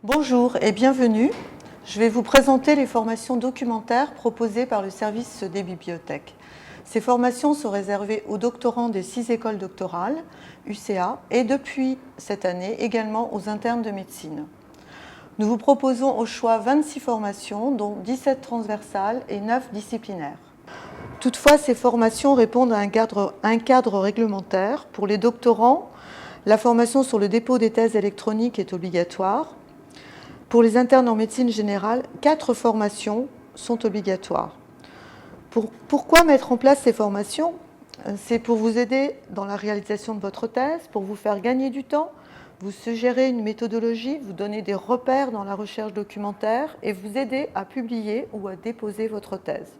Bonjour et bienvenue. Je vais vous présenter les formations documentaires proposées par le service des bibliothèques. Ces formations sont réservées aux doctorants des 6 écoles doctorales, UCA, et depuis cette année également aux internes de médecine. Nous vous proposons au choix 26 formations, dont 17 transversales et 9 disciplinaires. Toutefois, ces formations répondent à un cadre réglementaire. Pour les doctorants, la formation sur le dépôt des thèses électroniques est obligatoire. Pour les internes en médecine générale, 4 formations sont obligatoires. Pourquoi mettre en place ces formations ? C'est pour vous aider dans la réalisation de votre thèse, pour vous faire gagner du temps, vous suggérer une méthodologie, vous donner des repères dans la recherche documentaire et vous aider à publier ou à déposer votre thèse.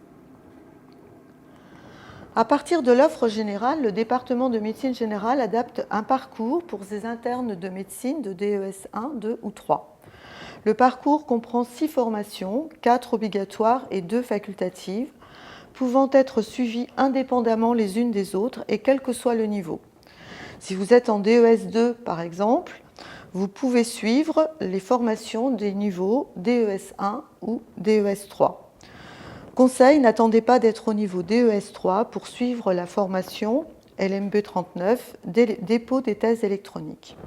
À partir de l'offre générale, le département de médecine générale adapte un parcours pour ses internes de médecine de DES 1, 2 ou 3. Le parcours comprend 6 formations, 4 obligatoires et 2 facultatives, pouvant être suivies indépendamment les unes des autres et quel que soit le niveau. Si vous êtes en DES 2 par exemple, vous pouvez suivre les formations des niveaux DES 1 ou DES 3. Conseil, n'attendez pas d'être au niveau DES 3 pour suivre la formation LMB 39, dépôt des thèses électroniques.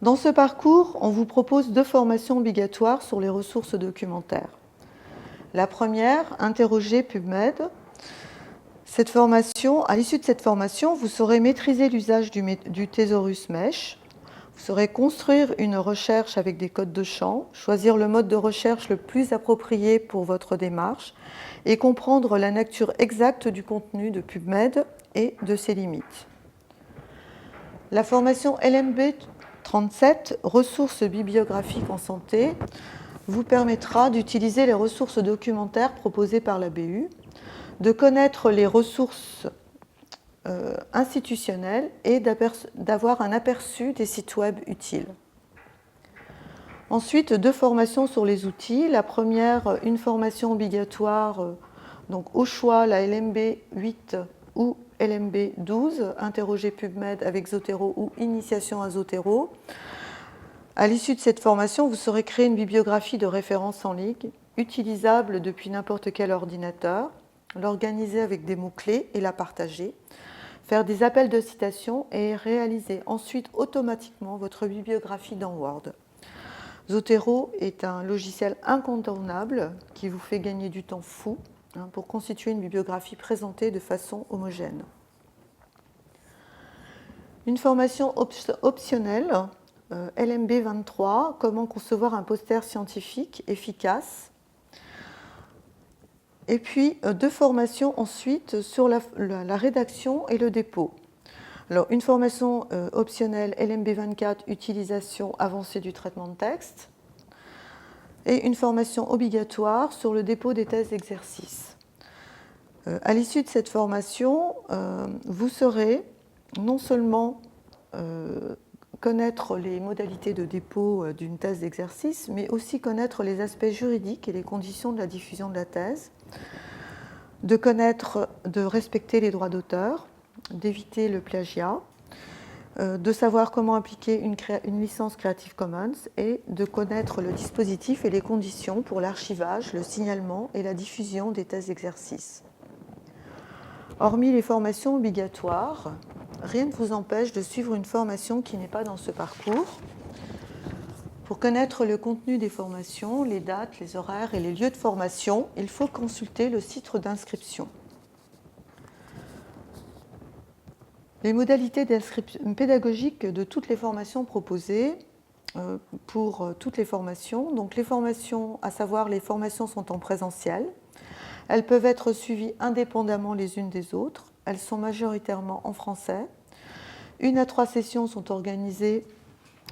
Dans ce parcours, on vous propose 2 formations obligatoires sur les ressources documentaires. La première, Interroger PubMed. À l'issue de cette formation, vous saurez maîtriser l'usage du Thesaurus Mesh. Vous saurez construire une recherche avec des codes de champ, choisir le mode de recherche le plus approprié pour votre démarche et comprendre la nature exacte du contenu de PubMed et de ses limites. La formation LMB 37, ressources bibliographiques en santé, vous permettra d'utiliser les ressources documentaires proposées par la BU, de connaître les ressources institutionnelles et d'avoir un aperçu des sites web utiles. Ensuite, 2 formations sur les outils. La première, une formation obligatoire, donc au choix la LMB 8 ou LMB 12, Interroger PubMed avec Zotero ou Initiation à Zotero. À l'issue de cette formation, vous saurez créer une bibliographie de référence en ligne, utilisable depuis n'importe quel ordinateur, l'organiser avec des mots-clés et la partager, faire des appels de citation et réaliser ensuite automatiquement votre bibliographie dans Word. Zotero est un logiciel incontournable qui vous fait gagner du temps fou pour constituer une bibliographie présentée de façon homogène. Une formation optionnelle, LMB 23, comment concevoir un poster scientifique efficace. Et puis 2 formations ensuite sur la rédaction et le dépôt. Alors, une formation optionnelle LMB 24, utilisation avancée du traitement de texte, et une formation obligatoire sur le dépôt des thèses d'exercice. À l'issue de cette formation, vous saurez non seulement connaître les modalités de dépôt d'une thèse d'exercice, mais aussi connaître les aspects juridiques et les conditions de la diffusion de la thèse, de respecter les droits d'auteur, d'éviter le plagiat, de savoir comment appliquer une licence Creative Commons et de connaître le dispositif et les conditions pour l'archivage, le signalement et la diffusion des thèses d'exercice. Hormis les formations obligatoires, rien ne vous empêche de suivre une formation qui n'est pas dans ce parcours. Pour connaître le contenu des formations, les dates, les horaires et les lieux de formation, il faut consulter le site d'inscription. Les modalités d'inscription pédagogique de toutes les formations proposées pour toutes les formations. Donc les formations, à savoir les formations sont en présentiel. Elles peuvent être suivies indépendamment les unes des autres. Elles sont majoritairement en français. 1 à 3 sessions sont organisées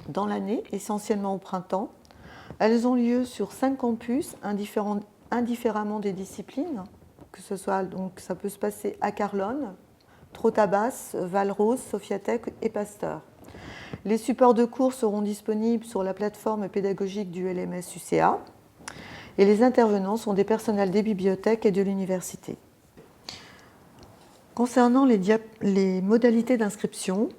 dans l'année, essentiellement au printemps. Elles ont lieu sur 5 campus, indifféremment des disciplines, que ce soit, donc ça peut se passer à Carlonne, Trottabas, Val-Rose, Sophiatech et Pasteur. Les supports de cours seront disponibles sur la plateforme pédagogique du LMS UCA et les intervenants sont des personnels des bibliothèques et de l'université. Concernant les modalités d'inscription,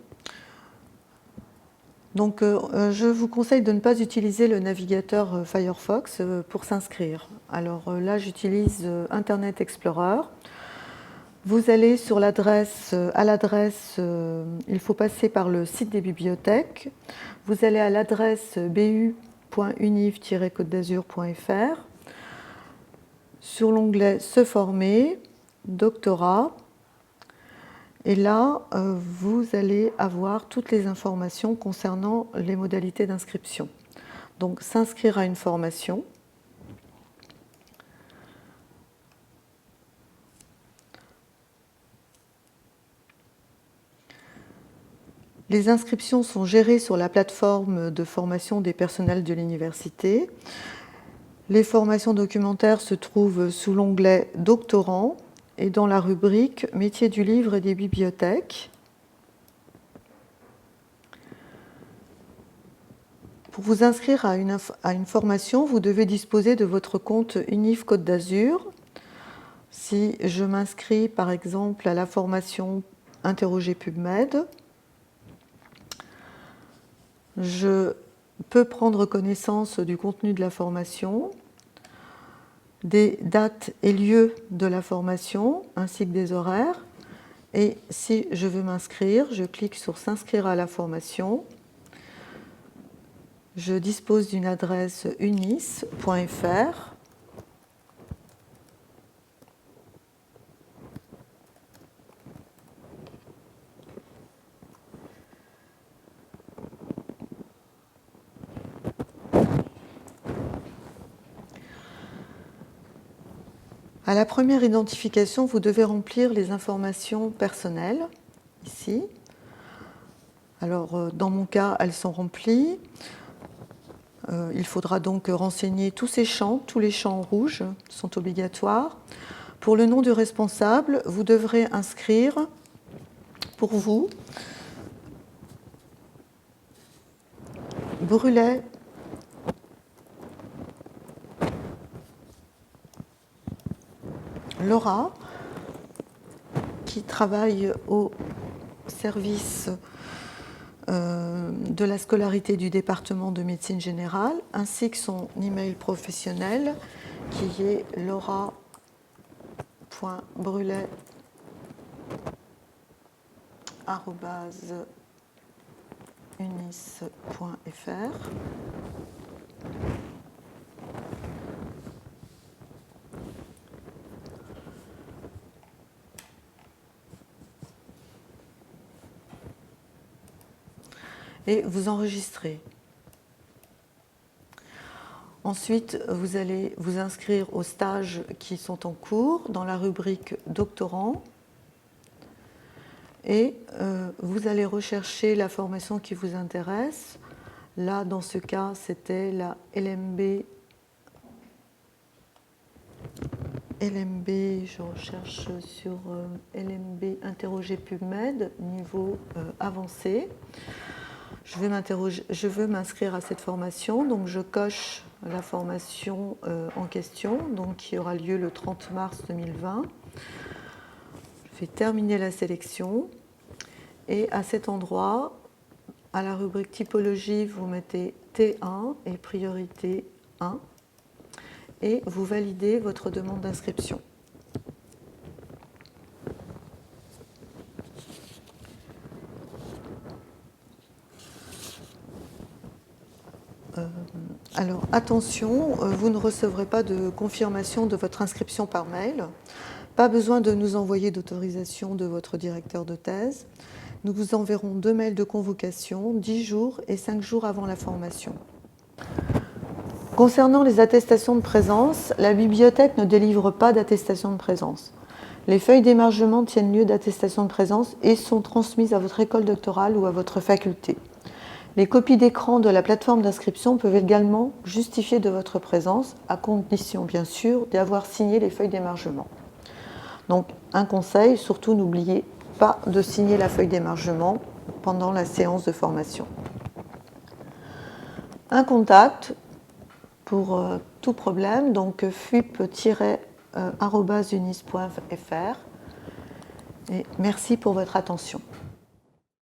Donc, je vous conseille de ne pas utiliser le navigateur Firefox pour s'inscrire. Alors là, j'utilise Internet Explorer. Vous allez sur l'adresse, il faut passer par le site des bibliothèques. Vous allez à l'adresse bu.univ-côte-d'azur.fr. Sur l'onglet Se former, doctorat. Et là, vous allez avoir toutes les informations concernant les modalités d'inscription. Donc, s'inscrire à une formation. Les inscriptions sont gérées sur la plateforme de formation des personnels de l'université. Les formations documentaires se trouvent sous l'onglet Doctorants et dans la rubrique Métiers du livre et des bibliothèques. Pour vous inscrire à une formation, vous devez disposer de votre compte Univ Côte d'Azur. Si je m'inscris par exemple à la formation Interroger PubMed, je peux prendre connaissance du contenu de la formation, des dates et lieux de la formation, ainsi que des horaires. Et si je veux m'inscrire, je clique sur S'inscrire à la formation. Je dispose d'une adresse unis.fr. À la première identification, vous devez remplir les informations personnelles, ici. Alors, dans mon cas, elles sont remplies. Il faudra donc renseigner tous ces champs, tous les champs rouges sont obligatoires. Pour le nom du responsable, vous devrez inscrire pour vous Brulet Laura, qui travaille au service de la scolarité du département de médecine générale, ainsi que son email professionnel qui est laura.brulet@unis.fr. Et vous enregistrez. Ensuite, vous allez vous inscrire aux stages qui sont en cours dans la rubrique doctorant et vous allez rechercher la formation qui vous intéresse. Là, dans ce cas, c'était la LMB. Je recherche sur LMB Interroger PubMed, niveau avancé. Je veux m'inscrire à cette formation, donc je coche la formation en question, donc qui aura lieu le 30 mars 2020. Je vais terminer la sélection et à cet endroit, à la rubrique typologie, vous mettez T1 et priorité 1 et vous validez votre demande d'inscription. Alors attention, vous ne recevrez pas de confirmation de votre inscription par mail. Pas besoin de nous envoyer d'autorisation de votre directeur de thèse. Nous vous enverrons 2 mails de convocation, 10 jours et 5 jours avant la formation. Concernant les attestations de présence, la bibliothèque ne délivre pas d'attestation de présence. Les feuilles d'émargement tiennent lieu d'attestation de présence et sont transmises à votre école doctorale ou à votre faculté. Les copies d'écran de la plateforme d'inscription peuvent également justifier de votre présence, à condition bien sûr d'avoir signé les feuilles d'émargement. Donc un conseil, surtout n'oubliez pas de signer la feuille d'émargement pendant la séance de formation. Un contact pour tout problème, donc fuip-unis.fr. Et merci pour votre attention.